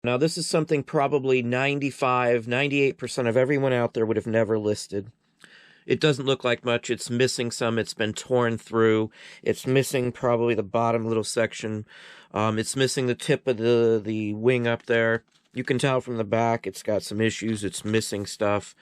Now, this is something probably 98% of everyone out there would have never listed. It doesn't look like much. It's missing some. It's been torn through. It's missing probably the bottom little section. It's missing the tip of the wing up there. You can tell from the back it's got some issues. It's missing stuff.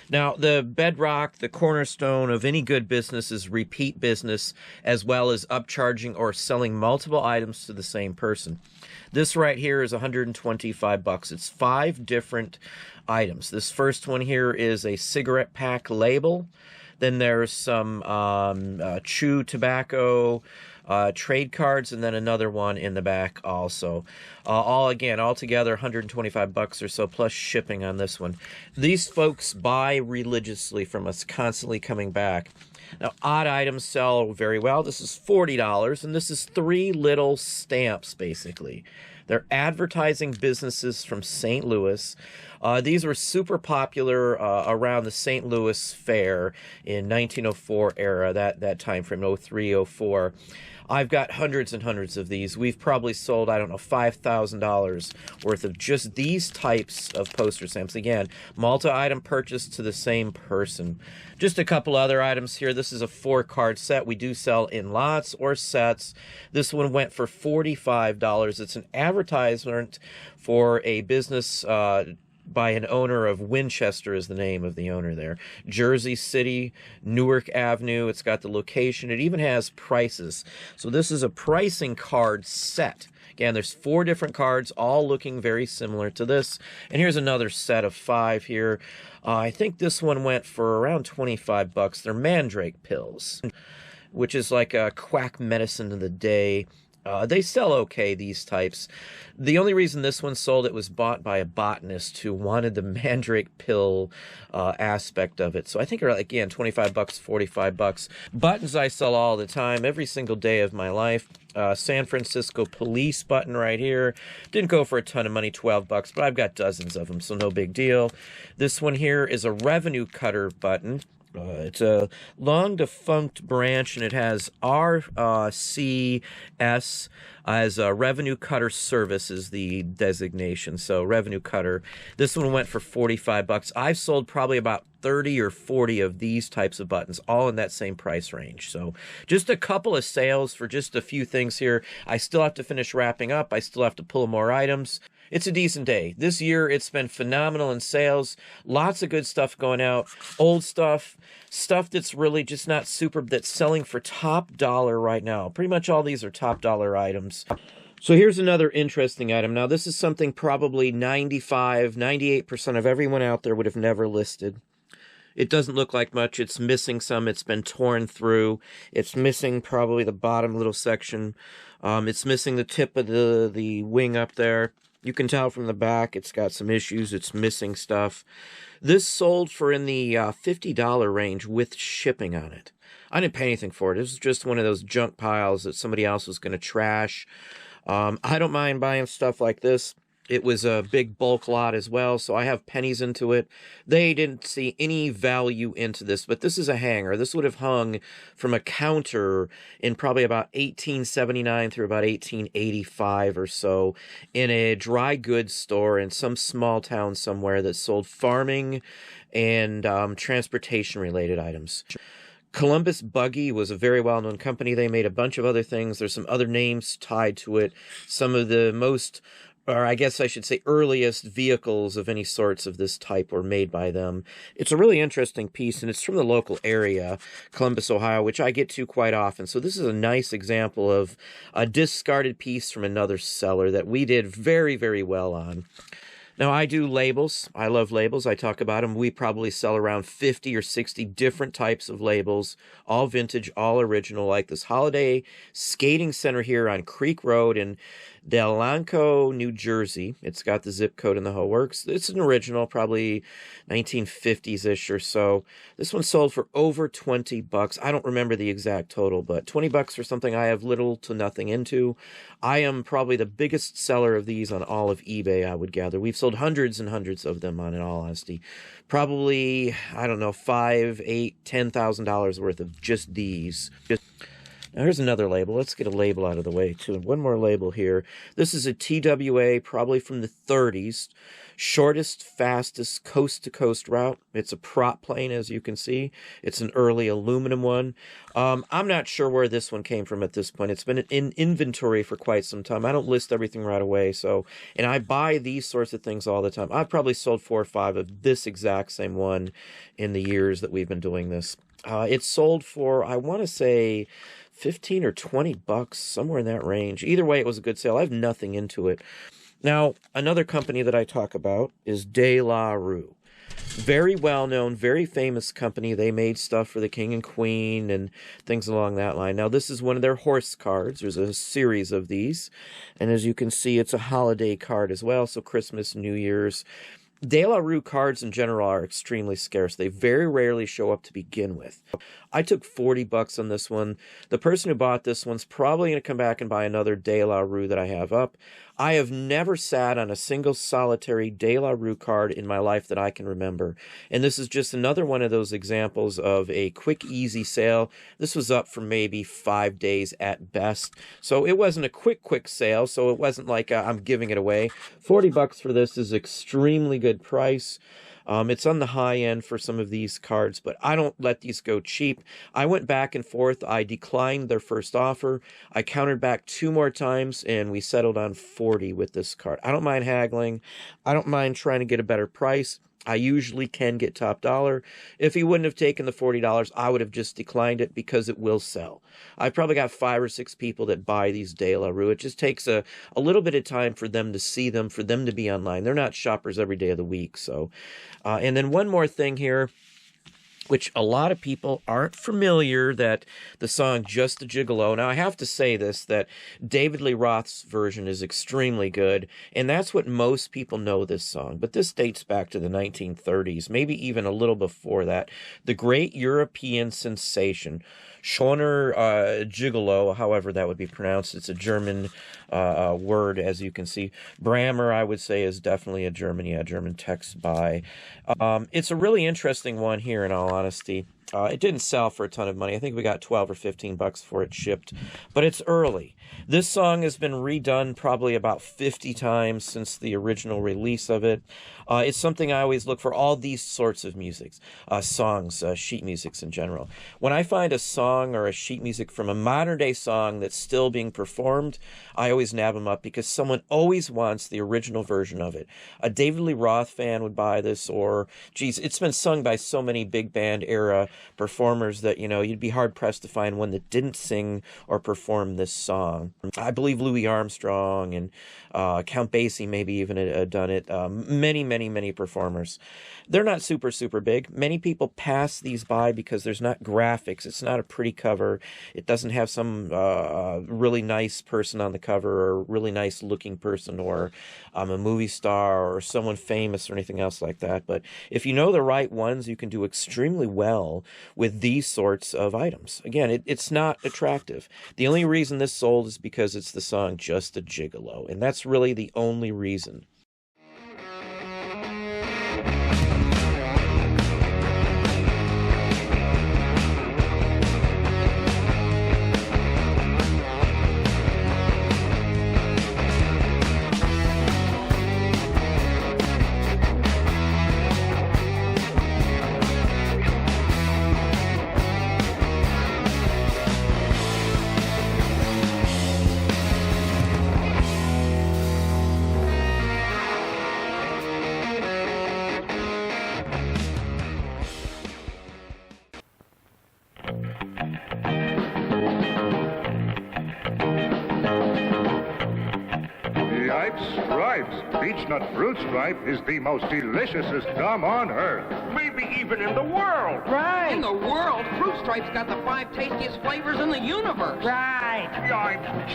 Now, the bedrock, the cornerstone of any good business is repeat business, as well as upcharging or selling multiple items to the same person. This right here is 125 bucks. It's 5 different items. This first one here is a cigarette pack label. Then there's some chew tobacco, trade cards, and then another one in the back also. All together 125 bucks or so, plus shipping on this one. These folks buy religiously from us, constantly coming back. Now, odd items sell very well. This is $40, and this is 3 little stamps, basically. They're advertising businesses from St. Louis. These were super popular around the St. Louis Fair in 1904 era, that time frame, 03, 04. I've got hundreds and hundreds of these. We've probably sold, I don't know, $5,000 worth of just these types of poster stamps. Again, multi-item purchase to the same person. Just a couple other items here. This is a 4-card set. We do sell in lots or sets. This one went for $45. It's an advertisement for a business by an owner of Winchester is the name of the owner there. Jersey City, Newark Avenue. It's got the location. It even has prices. So this is a pricing card set. Again, there's 4 different cards, all looking very similar to this. And here's another set of 5 here. I think this one went for around 25 bucks. They're mandrake pills, which is like a quack medicine of the day. They sell okay, these types. The only reason this one sold, it was bought by a botanist who wanted the mandrake pill aspect of it. So I think, again, 25 bucks, 45 bucks. Buttons I sell all the time, every single day of my life. San Francisco police button right here. Didn't go for a ton of money, 12 bucks, but I've got dozens of them, so no big deal. This one here is a revenue cutter button. It's a long-defunct branch, and it has RCS as a Revenue Cutter Service is the designation. So Revenue Cutter. This one went for 45 bucks. I've sold probably about 30 or 40 of these types of buttons, all in that same price range. So just a couple of sales for just a few things here. I still have to finish wrapping up. I still have to pull more items. It's a decent day. This year, it's been phenomenal in sales. Lots of good stuff going out. Old stuff, stuff that's really just not super, that's selling for top dollar right now. Pretty much all these are top dollar items. So here's another interesting item. Now, this is something probably 98% of everyone out there would have never listed. It doesn't look like much. It's missing some. It's been torn through. It's missing probably the bottom little section. It's missing the tip of the wing up there. You can tell from the back it's got some issues. It's missing stuff. This sold for in the $50 range with shipping on it. I didn't pay anything for it. It was just one of those junk piles that somebody else was going to trash. I don't mind buying stuff like this. It was a big bulk lot as well, so I have pennies into it. They didn't see any value into this, but this is a hanger. This would have hung from a counter in probably about 1879 through about 1885 or so in a dry goods store in some small town somewhere that sold farming and transportation-related items. Columbus Buggy was a very well-known company. They made a bunch of other things. There's some other names tied to it. Some of the most, or I guess I should say earliest vehicles of any sorts of this type were made by them. It's a really interesting piece, and it's from the local area, Columbus, Ohio, which I get to quite often. So this is a nice example of a discarded piece from another seller that we did very, very well on. Now, I do labels. I love labels. I talk about them. We probably sell around 50 or 60 different types of labels, all vintage, all original, like this Holiday Skating Center here on Creek Road in Delanco, New Jersey. It's got the zip code and the whole works. It's an original, probably 1950s-ish or so. This one sold for over 20 bucks. I don't remember the exact total, but 20 bucks for something I have little to nothing into. I am probably the biggest seller of these on all of eBay, I would gather. We've sold sold hundreds and hundreds of them, in all honesty. Probably, I don't know, $5,000, $8,000, $10,000 worth of just these. Now, here's another label. Let's get a label out of the way, too. One more label here. This is a TWA, probably from the 30s. Shortest, fastest, coast-to-coast route. It's a prop plane, as you can see. It's an early aluminum one. I'm not sure where this one came from at this point. It's been in inventory for quite some time. I don't list everything right away, and I buy these sorts of things all the time. I've probably sold 4 or 5 of this exact same one in the years that we've been doing this. It's sold for, I want to say, 15 or 20 bucks, somewhere in that range. Either way, it was a good sale. I have nothing into it. Now, another company that I talk about is De La Rue. Very well-known, very famous company. They made stuff for the King and Queen and things along that line. Now, this is one of their horse cards. There's a series of these. And as you can see, it's a holiday card as well, so Christmas, New Year's. De La Rue cards in general are extremely scarce. They very rarely show up to begin with. I took 40 bucks on this one. The person who bought this one's probably going to come back and buy another De La Rue that I have up. I have never sat on a single solitary De La Rue card in my life that I can remember. And this is just another one of those examples of a quick, easy sale. This was up for maybe 5 days at best. So it wasn't a quick sale, so it wasn't like I'm giving it away. 40 bucks for this is extremely good price. It's on the high end for some of these cards, but I don't let these go cheap. I went back and forth. I declined their first offer. I countered back 2 more times, and we settled on 40 with this card. I don't mind haggling. I don't mind trying to get a better price. I usually can get top dollar. If he wouldn't have taken the $40, I would have just declined it because it will sell. I've probably got 5 or 6 people that buy these De La Rue. It just takes a little bit of time for them to see them, for them to be online. They're not shoppers every day of the week. So, and then one more thing here, which a lot of people aren't familiar, that the song Just a Gigolo. Now, I have to say this, that David Lee Roth's version is extremely good, and that's what most people know this song. But this dates back to the 1930s, maybe even a little before that. The great European sensation, Schoner Gigolo, however that would be pronounced. It's a German word, as you can see. Brammer, I would say, is definitely a German text by. It's a really interesting one here, in all honesty. It didn't sell for a ton of money. I think we got 12 or 15 bucks for it shipped, but it's early. This song has been redone probably about 50 times since the original release of it. It's something I always look for, all these sorts of musics, songs, sheet musics in general. When I find a song or a sheet music from a modern day song that's still being performed, I always nab them up because someone always wants the original version of it. A David Lee Roth fan would buy this, or, geez, it's been sung by so many big band era performers that, you know, you'd be hard-pressed to find one that didn't sing or perform this song. I believe Louis Armstrong and Count Basie maybe even had done it. Many performers. They're not super big. Many people pass these by because there's not graphics. It's not a pretty cover. It doesn't have some really nice person on the cover, or really nice looking person, or a movie star or someone famous or anything else like that. But if you know the right ones, you can do extremely well with these sorts of items. Again, it's not attractive. The only reason this sold is because it's the song Just a Gigolo, and that's really the only reason. Beechnut fruit stripe is the most deliciousest gum on earth. Maybe even in the world. Right. In the world, Fruit Stripe's got the 5 tastiest flavors in the universe. Right.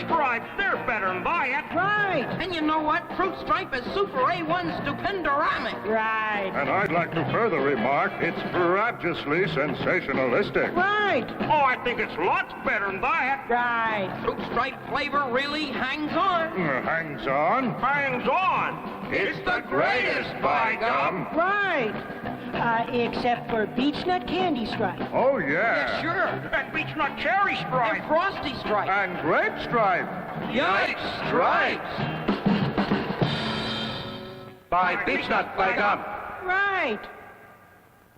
Stripes, they're better than that. Right. And you know what? Fruit Stripe is Super A1 Stupendoramic. Right. And I'd like to further remark, it's fabulously sensationalistic. Right. Oh, I think it's lots better than that. Right. Fruit Stripe flavor really hangs on. Hangs on? Hangs on. It's the greatest, by gum. Right. Except for beechnut candy stripe. Oh, yeah. Sure. And beechnut cherry stripe. And frosty stripe. And grape stripe. Yikes, stripes. By Beechnut, by gum. Right.